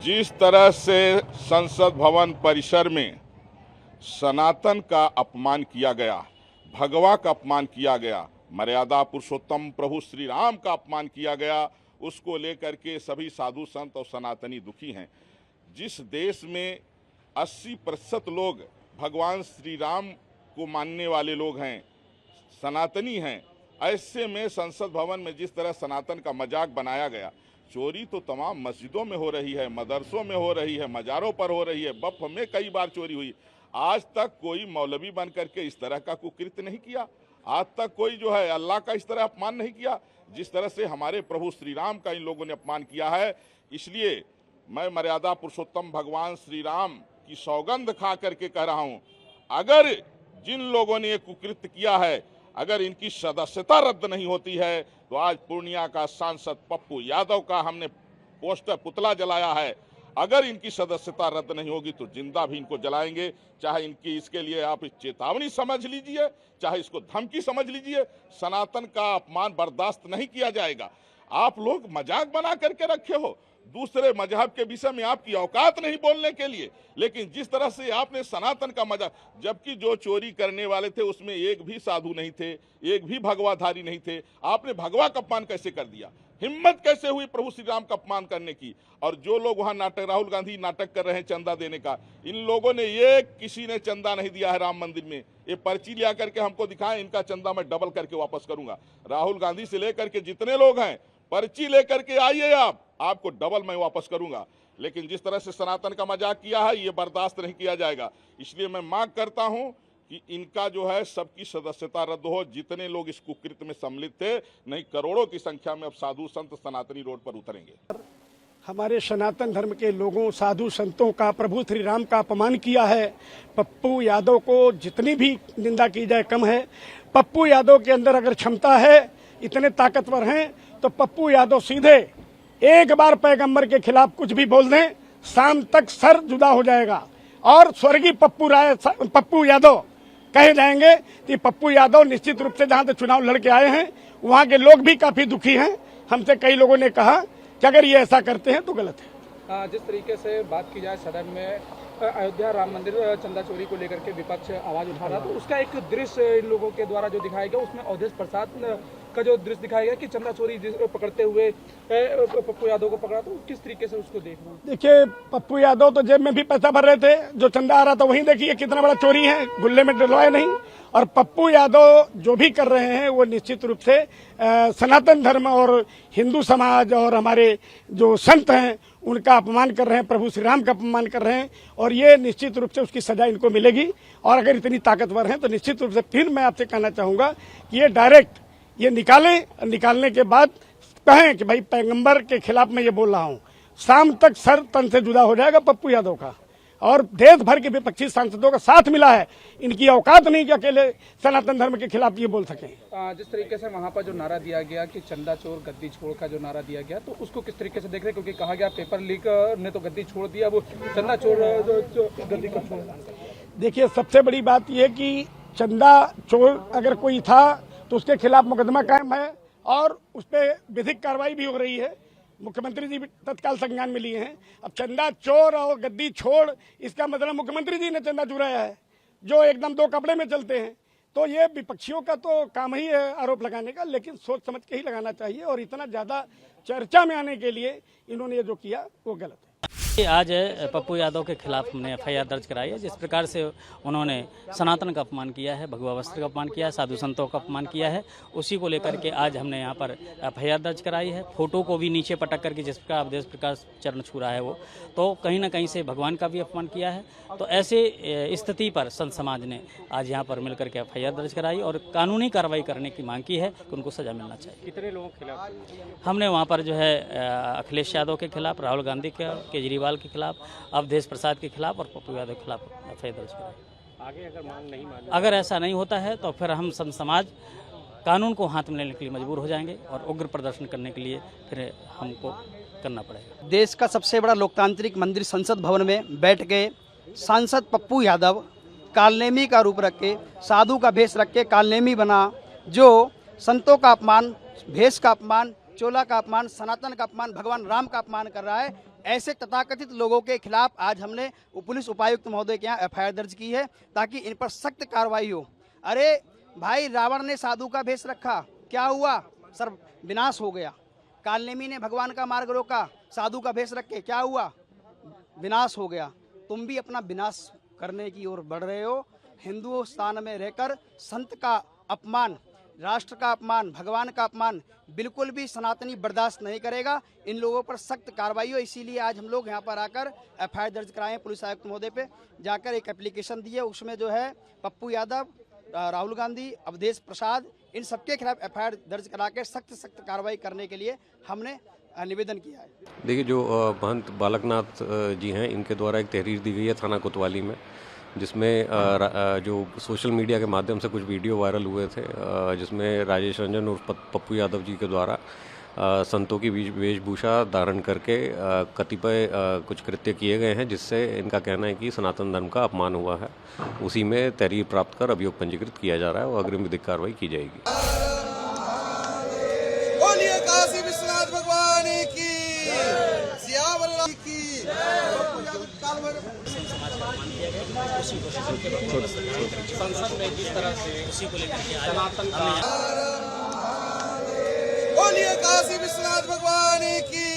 जिस तरह से संसद भवन परिसर में सनातन का अपमान किया गया, भगवा का अपमान किया गया, मर्यादा पुरुषोत्तम प्रभु श्री राम का अपमान किया गया, उसको लेकर के सभी साधु संत और सनातनी दुखी हैं। जिस देश में 80% लोग भगवान श्री राम को मानने वाले लोग हैं, सनातनी हैं, ऐसे में संसद भवन में जिस तरह सनातन का मजाक बनाया गया, चोरी तो तमाम मस्जिदों में हो रही है, मदरसों में हो रही है, मज़ारों पर हो रही है, बफ में कई बार चोरी हुई। आज तक कोई मौलवी बन करके इस तरह का कुकृत्य नहीं किया। आज तक कोई जो है अल्लाह का इस तरह अपमान नहीं किया जिस तरह से हमारे प्रभु श्री राम का इन लोगों ने अपमान किया है। इसलिए मैं मर्यादा पुरुषोत्तम भगवान श्री राम की सौगंध खा करके कह रहा हूँ, अगर जिन लोगों ने ये कुकृत्य किया है, अगर इनकी सदस्यता रद्द नहीं होती है तो आज पूर्णिया का सांसद पप्पू यादव का हमने पोस्टर पुतला जलाया है, अगर इनकी सदस्यता रद्द नहीं होगी तो जिंदा भी इनको जलाएंगे। चाहे इनकी इसके लिए आप चेतावनी समझ लीजिए, चाहे इसको धमकी समझ लीजिए, सनातन का अपमान बर्दाश्त नहीं किया जाएगा। आप लोग मजाक बना करके रखे हो, दूसरे मजहब के विषय में आपकी औकात नहीं बोलने के लिए, लेकिन जिस तरह से आपने सनातन का मजाक, जबकि जो चोरी करने वाले थे उसमें एक भी साधु नहीं थे, एक भी भगवाधारी नहीं थे, आपने भगवा का अपमान कैसे कर दिया? हिम्मत कैसे हुई प्रभु श्री राम का अपमान करने की? और जो लोग वहां नाटक, राहुल गांधी नाटक कर रहे हैं चंदा देने का, इन लोगों ने ये किसी ने चंदा नहीं दिया है राम मंदिर में। ये पर्ची लिया करके हमको दिखाएं, इनका चंदा मैं डबल करके वापस करूंगा। राहुल गांधी से लेकर के जितने लोग हैं, पर्ची लेकर के आइए, आपको डबल मैं वापस करूंगा। लेकिन जिस तरह से सनातन का मजाक किया है, ये बर्दाश्त नहीं किया जाएगा। इसलिए मैं मांग करता हूं कि इनका जो है सबकी सदस्यता रद्द हो, जितने लोग इस कुकृत्य में सम्मिलित थे, नहीं करोड़ों की संख्या में अब साधु संत सनातनी रोड पर उतरेंगे। हमारे सनातन धर्म के लोगों, साधु संतों का, प्रभु श्री राम का अपमान किया है। पप्पू यादव को जितनी भी निंदा की जाए कम है। पप्पू यादव के अंदर अगर क्षमता है, इतने ताकतवर हैं, तो पप्पू यादव सीधे एक बार पैगंबर के खिलाफ कुछ भी बोल दें, शाम तक सर जुदा हो जाएगा और स्वर्गीय पप्पू यादव कहे जाएंगे। कि पप्पू यादव निश्चित रूप से जहां तक चुनाव लड़के आए हैं, वहां के लोग भी काफी दुखी हैं। हमसे कई लोगों ने कहा कि अगर ये ऐसा करते हैं तो गलत है। जिस तरीके से बात की जाए, सदन में अयोध्या राम मंदिर चंदा चोरी को लेकर के विपक्ष आवाज उठा रहा, तो उसका एक दृश्य इन लोगों के द्वारा जो दिखाया गया, उसमें अवधेश प्रसाद का जो दृश्य दिखाया गया कि चंदा चोरी पकड़ते हुए पप्पू यादव को पकड़ा, तो किस तरीके से उसको देख रहे हैं? देखिए, पप्पू यादव तो जेब में भी पैसा भर रहे थे, जो चंदा आ रहा था वहीं देखिए कितना बड़ा चोरी है, गुल्ले में डलवाए नहीं। और पप्पू यादव जो भी कर रहे हैं वो निश्चित रूप से सनातन धर्म और हिंदू समाज और हमारे जो संत हैं उनका अपमान कर रहे हैं, प्रभु श्री राम का अपमान कर रहे हैं, और ये निश्चित रूप से उसकी सजा इनको मिलेगी। और अगर इतनी ताकतवर हैं तो निश्चित रूप से फिर मैं आपसे कहना चाहूंगा कि ये डायरेक्ट ये निकालने के बाद कहें कि भाई पैगंबर के खिलाफ मैं ये बोल रहा हूँ, शाम तक सर तन से जुदा हो जाएगा पप्पू यादव का। और देश भर के विपक्षी सांसदों का साथ मिला है, इनकी औकात नहीं कि अकेले सनातन धर्म के खिलाफ ये बोल सकें। जिस तरीके से वहां पर जो नारा दिया गया कि चंदा चोर गद्दी छोड़ का जो नारा दिया गया, तो उसको किस तरीके से देख रहे हैं? क्योंकि कहा गया पेपर लीक ने तो गद्दी छोड़ दिया, वो चंदा चोर गद्दी को छोड़। देखिए, सबसे बड़ी बात यह कि चंदा चोर अगर कोई था तो उसके खिलाफ मुकदमा कायम है और उस पर विधिक कार्रवाई भी हो रही है। मुख्यमंत्री जी भी तत्काल संज्ञान में लिए हैं। अब चंदा चोर और गद्दी छोड़, इसका मतलब मुख्यमंत्री जी ने चंदा चुराया है, जो एकदम दो कपड़े में चलते हैं। तो ये विपक्षियों का तो काम ही है आरोप लगाने का, लेकिन सोच समझ के ही लगाना चाहिए। और इतना ज्यादा चर्चा में आने के लिए इन्होंने ये जो किया वो गलत है। आज पप्पू यादव के खिलाफ हमने एफआईआर दर्ज कराई है। जिस प्रकार से उन्होंने सनातन का अपमान किया है, भगवा वस्त्र का अपमान किया है, साधु संतों का अपमान किया है, उसी को लेकर के आज हमने यहाँ पर एफआईआर दर्ज कराई है। फोटो को भी नीचे पटक करके जिस प्रकार अवधेश प्रकाश चरण छू रहा है वो, तो कहीं ना कहीं से भगवान का भी अपमान किया है। तो ऐसे स्थिति पर संत समाज ने आज यहाँ पर मिलकर के एफआईआर दर्ज कराई और कानूनी कार्रवाई करने की मांग की है कि उनको सजा मिलना चाहिए। कितने लोगों के खिलाफ? हमने वहाँ पर जो है अखिलेश यादव के खिलाफ, राहुल गांधी के, केजरीवाल के खिलाफ, अवधेश प्रसाद के खिलाफ और पप्पू यादव के खिलाफ एफआईआर दर्ज कराई। आगे अगर मांग नहीं मानी, अगर ऐसा नहीं होता है तो फिर हम संत समाज कानून को हाथ में लेने के लिए मजबूर हो जाएंगे और उग्र प्रदर्शन करने के लिए फिर हमको करना पड़ेगा। देश का सबसे बड़ा लोकतांत्रिक मंदिर संसद भवन में बैठ के सांसद पप्पू यादव कालनेमी का रूप रख के, साधु का भेष रख के कालनेमी बना, जो संतों का अपमान, भेष का अपमान, चोला का अपमान, सनातन का अपमान, भगवान राम का अपमान कर रहा है, ऐसे तथाकथित लोगों के खिलाफ आज हमने पुलिस उपायुक्त महोदय के यहाँ एफआईआर दर्ज की है ताकि इन पर सख्त कार्रवाई हो। अरे भाई, रावण ने साधु का भेष रखा, क्या हुआ सर? विनाश हो गया। कालनेमी ने भगवान का मार्ग रोका, साधु का भेष रख के, क्या हुआ? विनाश हो गया। तुम भी अपना विनाश करने की ओर बढ़ रहे हो। हिंदुस्तान में रहकर संत का अपमान, राष्ट्र का अपमान, भगवान का अपमान बिल्कुल भी सनातनी बर्दाश्त नहीं करेगा। इन लोगों पर सख्त कार्रवाई हो। इसीलिए आज हम लोग यहाँ पर आकर एफआईआर दर्ज कराए हैं पुलिस आयुक्त महोदय पे, जाकर एक एप्लीकेशन दी है। उसमें जो है पप्पू यादव, राहुल गांधी, अवधेश प्रसाद, इन सबके खिलाफ एफआईआर दर्ज करा के सख्त कार्रवाई करने के लिए हमने निवेदन किया है। देखिए, जो महंत बालकनाथ जी हैं, इनके द्वारा एक तहरीर दी गई है थाना कोतवाली में, जिसमें जो सोशल मीडिया के माध्यम से कुछ वीडियो वायरल हुए थे, जिसमें राजेश रंजन और पप्पू यादव जी के द्वारा संतों की वेशभूषा धारण करके कतिपय कुछ कृत्य किए गए हैं, जिससे इनका कहना है कि सनातन धर्म का अपमान हुआ है। उसी में तहरीर प्राप्त कर अभियोग पंजीकृत किया जा रहा है और अग्रिम विधिक कार्रवाई की जाएगी। बोलिए काशी विश्वनाथ भगवान की, सियावर राम की। संसद में जिस तरह से उसी को लेकर के सनातन का बोलिए काशी विश्वनाथ भगवान की।